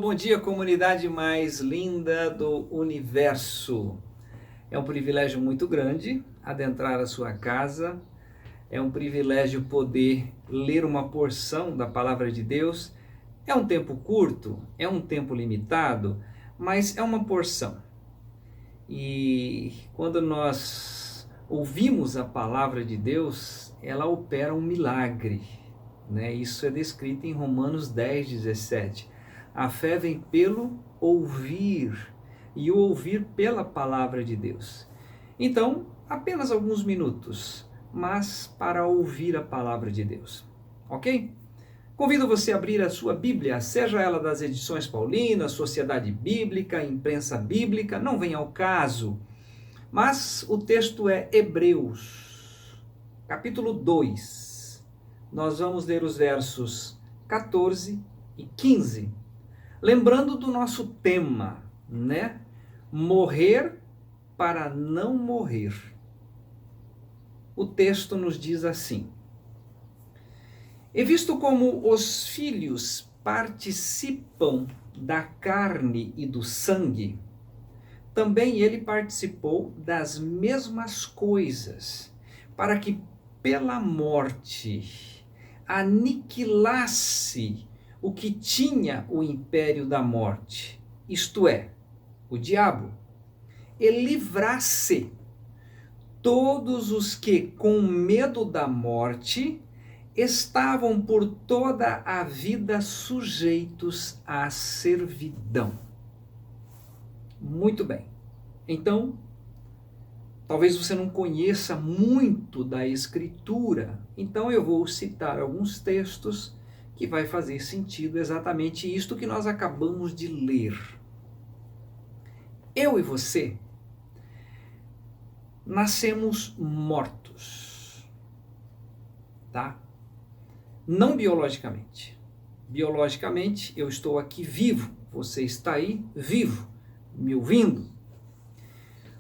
bom dia, comunidade mais linda do universo. É um privilégio muito grande adentrar a sua casa. É um privilégio poder ler uma porção da palavra de Deus. É um tempo curto, é um tempo limitado, mas é uma porção. E quando nós ouvimos a palavra de Deus, ela opera um milagre, né? Isso é descrito em Romanos 10:17. A fé vem pelo ouvir, e o ouvir pela palavra de Deus. Então, apenas alguns minutos, mas para ouvir a palavra de Deus, ok? Convido você a abrir a sua Bíblia, seja ela das edições paulinas, Sociedade Bíblica, Imprensa Bíblica, não vem ao caso, mas o texto é Hebreus, capítulo 2. Nós vamos ler os versos 14 e 15. Lembrando do nosso tema, né? Morrer para não morrer. O texto nos diz assim: E visto como os filhos participam da carne e do sangue, também ele participou das mesmas coisas, para que pela morte aniquilasse o que tinha o império da morte, isto é, o diabo, e livrasse todos os que, com medo da morte, estavam por toda a vida sujeitos à servidão. Muito bem. Então, talvez você não conheça muito da Escritura, então eu vou citar alguns textos que vai fazer sentido exatamente isto que nós acabamos de ler. Eu e você nascemos mortos, tá? Não biologicamente. Biologicamente, eu estou aqui vivo, você está aí vivo, me ouvindo.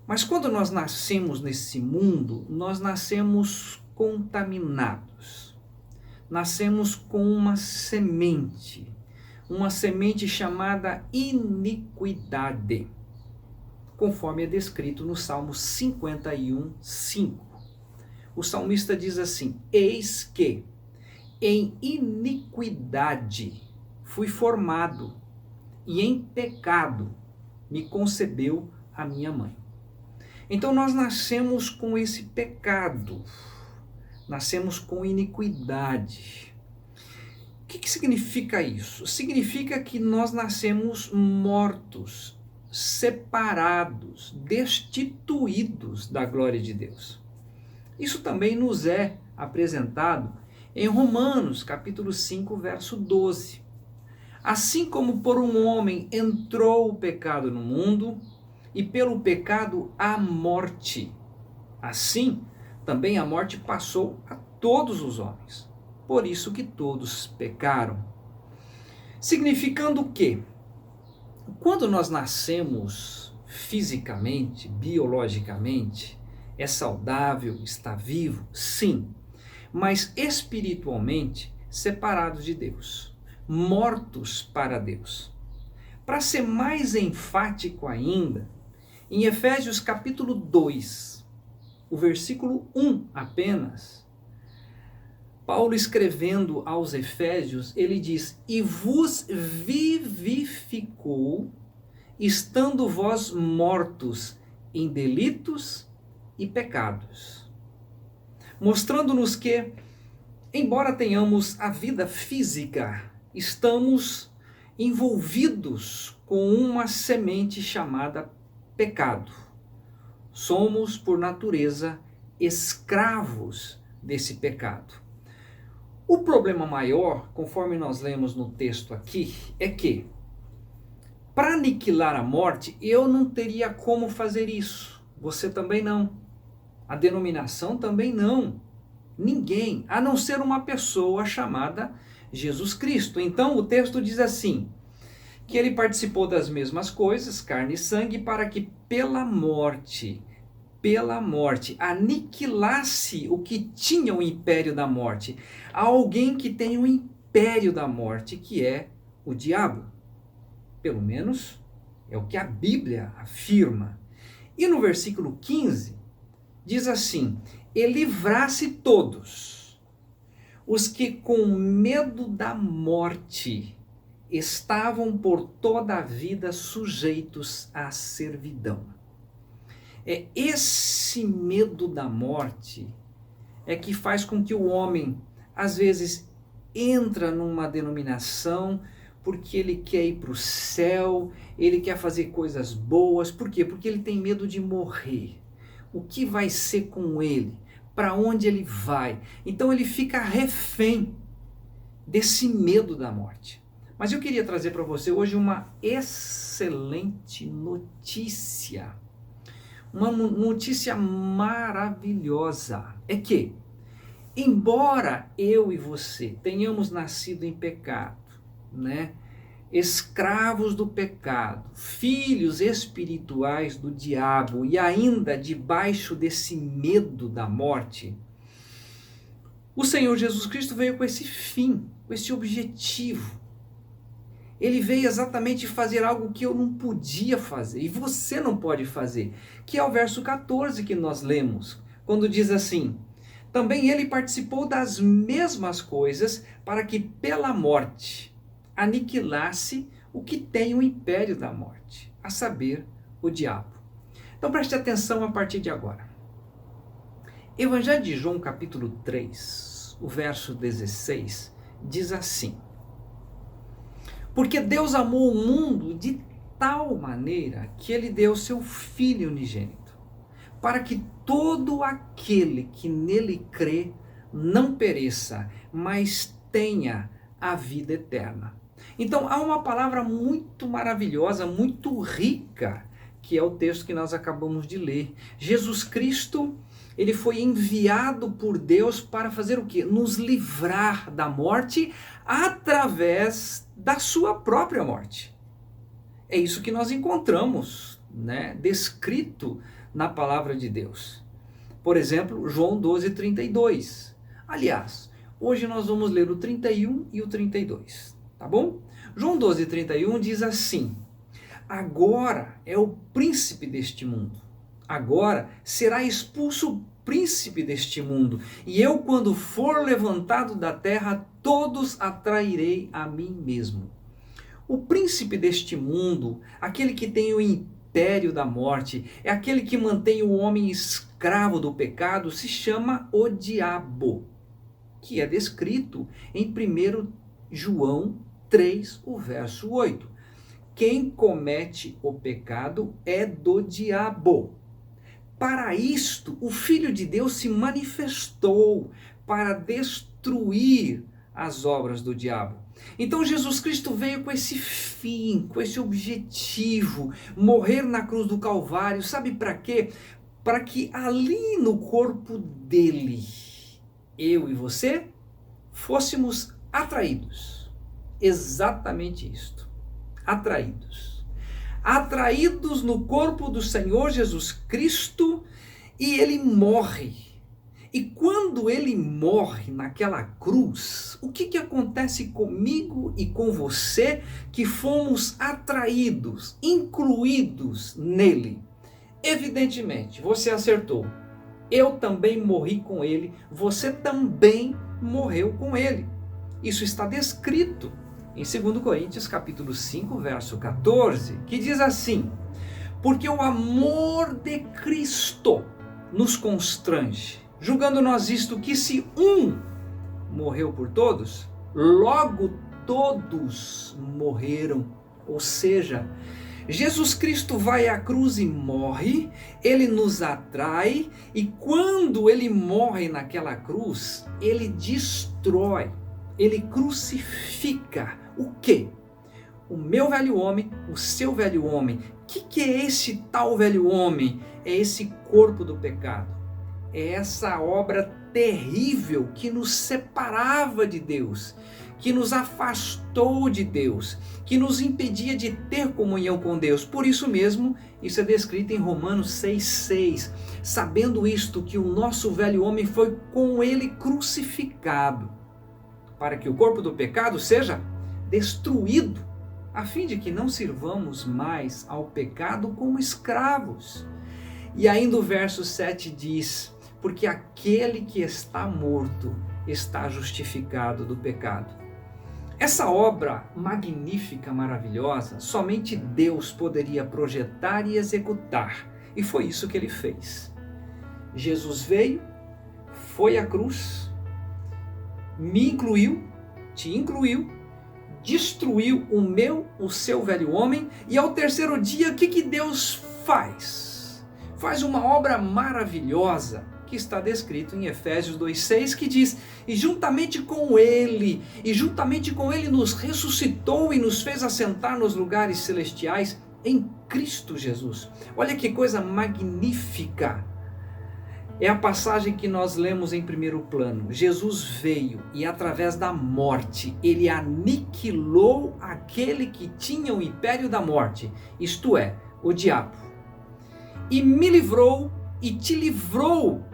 Mas quando nós nascemos nesse mundo, nós nascemos contaminados. Nascemos com uma semente chamada iniquidade, conforme é descrito no Salmo 51:5. O salmista diz assim: Eis que em iniquidade fui formado, e em pecado me concebeu a minha mãe. Então nós nascemos com esse pecado, nascemos com iniquidade. O que significa isso? Significa que nós nascemos mortos, separados, destituídos da glória de Deus. Isso também nos é apresentado em Romanos, capítulo 5, verso 12. Assim como por um homem entrou o pecado no mundo, e pelo pecado a morte, assim também a morte passou a todos os homens. Por isso que todos pecaram. Significando que, quando nós nascemos fisicamente, biologicamente, é saudável, está vivo, sim, mas espiritualmente separados de Deus, mortos para Deus. Para ser mais enfático ainda, em Efésios capítulo 2, o versículo 1 apenas, Paulo escrevendo aos Efésios, ele diz: E vos vivificou, estando vós mortos em delitos e pecados. Mostrando-nos que, embora tenhamos a vida física, estamos envolvidos com uma semente chamada pecado. Somos, por natureza, escravos desse pecado. O problema maior, conforme nós lemos no texto aqui, é que, para aniquilar a morte, eu não teria como fazer isso. Você também não. A denominação também não. Ninguém, a não ser uma pessoa chamada Jesus Cristo. Então o texto diz assim, que ele participou das mesmas coisas, carne e sangue, para que pela morte, aniquilasse o que tinha o império da morte. Há alguém que tem o império da morte, que é o diabo. Pelo menos é o que a Bíblia afirma. E no versículo 15, diz assim: e livrasse todos os que com medo da morte estavam por toda a vida sujeitos à servidão. É esse medo da morte é que faz com que o homem, às vezes, entra numa denominação porque ele quer ir para o céu, ele quer fazer coisas boas. Por quê? Porque ele tem medo de morrer. O que vai ser com ele? Para onde ele vai? Então ele fica refém desse medo da morte. Mas eu queria trazer para você hoje uma excelente notícia. Uma notícia maravilhosa. É que, embora eu e você tenhamos nascido em pecado, né? Escravos do pecado, filhos espirituais do diabo e ainda debaixo desse medo da morte, o Senhor Jesus Cristo veio com esse fim, com esse objetivo. Ele veio exatamente fazer algo que eu não podia fazer e você não pode fazer, que é o verso 14 que nós lemos, quando diz assim: também ele participou das mesmas coisas para que pela morte aniquilasse o que tem o império da morte, a saber, o diabo. Então preste atenção a partir de agora. Evangelho de João, capítulo 3, o verso 16, diz assim: porque Deus amou o mundo de tal maneira que ele deu seu Filho unigênito, para que todo aquele que nele crê não pereça, mas tenha a vida eterna. Então há uma palavra muito maravilhosa, muito rica, que é o texto que nós acabamos de ler. Jesus Cristo, ele foi enviado por Deus para fazer o quê? Nos livrar da morte através da sua própria morte. É isso que nós encontramos, né, descrito na palavra de Deus. Por exemplo, João 12:32. Aliás, hoje nós vamos ler o 31 e o 32, tá bom? João 12:31 diz assim: agora é o príncipe deste mundo. Agora será expulso o príncipe deste mundo. E eu, quando for levantado da terra, todos atrairei a mim mesmo. O príncipe deste mundo, aquele que tem o império da morte, é aquele que mantém o homem escravo do pecado, se chama o diabo, que é descrito em 1 João 3, o verso 8. Quem comete o pecado é do diabo. Para isto, o Filho de Deus se manifestou para destruir as obras do diabo. Então Jesus Cristo veio com esse fim, com esse objetivo, morrer na cruz do Calvário. Sabe para quê? Para que ali no corpo dele, eu e você, fôssemos atraídos. Exatamente isto. Atraídos. Atraídos no corpo do Senhor Jesus Cristo, e ele morre. E quando ele morre naquela cruz, o que acontece comigo e com você que fomos atraídos, incluídos nele? Evidentemente, você acertou. Eu também morri com ele, você também morreu com ele. Isso está descrito em 2 Coríntios capítulo 5, verso 14, que diz assim: porque o amor de Cristo nos constrange, julgando nós isto, que se um morreu por todos, logo todos morreram. Ou seja, Jesus Cristo vai à cruz e morre, ele nos atrai, e quando ele morre naquela cruz, ele destrói, ele crucifica o quê? O meu velho homem, o seu velho homem. O que é esse tal velho homem? É esse corpo do pecado. É essa obra terrível que nos separava de Deus, que nos afastou de Deus, que nos impedia de ter comunhão com Deus. Por isso mesmo, isso é descrito em Romanos 6,6. Sabendo isto, que o nosso velho homem foi com ele crucificado, para que o corpo do pecado seja destruído a fim de que não sirvamos mais ao pecado como escravos. E ainda o verso 7 diz: porque aquele que está morto está justificado do pecado. Essa obra magnífica, maravilhosa, somente Deus poderia projetar e executar. E foi isso que ele fez. Jesus veio, foi à cruz, me incluiu, te incluiu, destruiu o seu velho homem, e ao terceiro dia, o que Deus faz? Faz uma obra maravilhosa, que está descrito em Efésios 2,6, que diz: e juntamente com ele nos ressuscitou e nos fez assentar nos lugares celestiais em Cristo Jesus. Olha que coisa magnífica! É a passagem que nós lemos em primeiro plano. Jesus veio e através da morte, ele aniquilou aquele que tinha o império da morte, isto é, o diabo. E me livrou e te livrou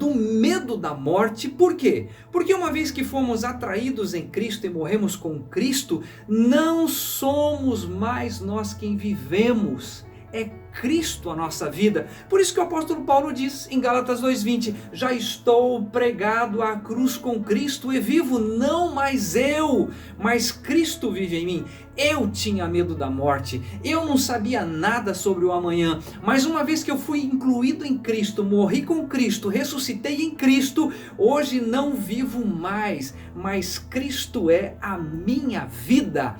do medo da morte. Por quê? Porque uma vez que fomos atraídos em Cristo e morremos com Cristo, não somos mais nós quem vivemos, é Cristo a nossa vida. Por isso que o apóstolo Paulo diz em Gálatas 2,20: já estou pregado à cruz com Cristo e vivo não mais eu, mas Cristo vive em mim. Eu tinha medo da morte, eu não sabia nada sobre o amanhã, mas uma vez que eu fui incluído em Cristo, morri com Cristo, ressuscitei em Cristo, hoje não vivo mais, mas Cristo é a minha vida.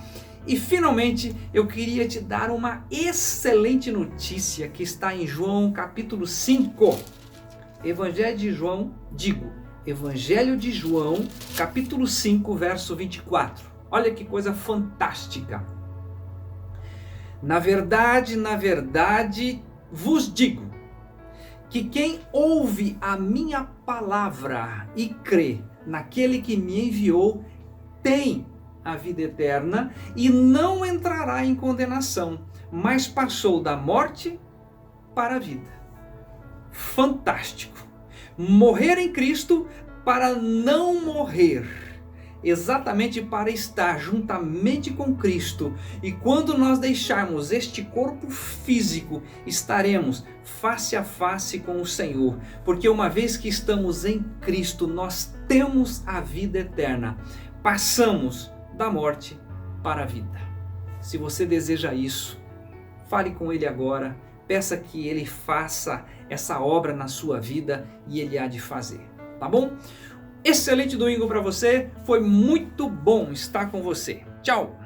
E finalmente eu queria te dar uma excelente notícia que está em João capítulo 5. Evangelho de João capítulo 5, verso 24. Olha que coisa fantástica. Na verdade vos digo, que quem ouve a minha palavra e crê naquele que me enviou, tem a vida eterna e não entrará em condenação, mas passou da morte para a vida. Fantástico! Morrer em Cristo para não morrer, exatamente para estar juntamente com Cristo. E quando nós deixarmos este corpo físico, estaremos face a face com o Senhor, porque uma vez que estamos em Cristo, nós temos a vida eterna. Passamos da morte para a vida. Se você deseja isso, fale com Ele agora, peça que Ele faça essa obra na sua vida e Ele há de fazer, tá bom? Excelente domingo para você, foi muito bom estar com você. Tchau!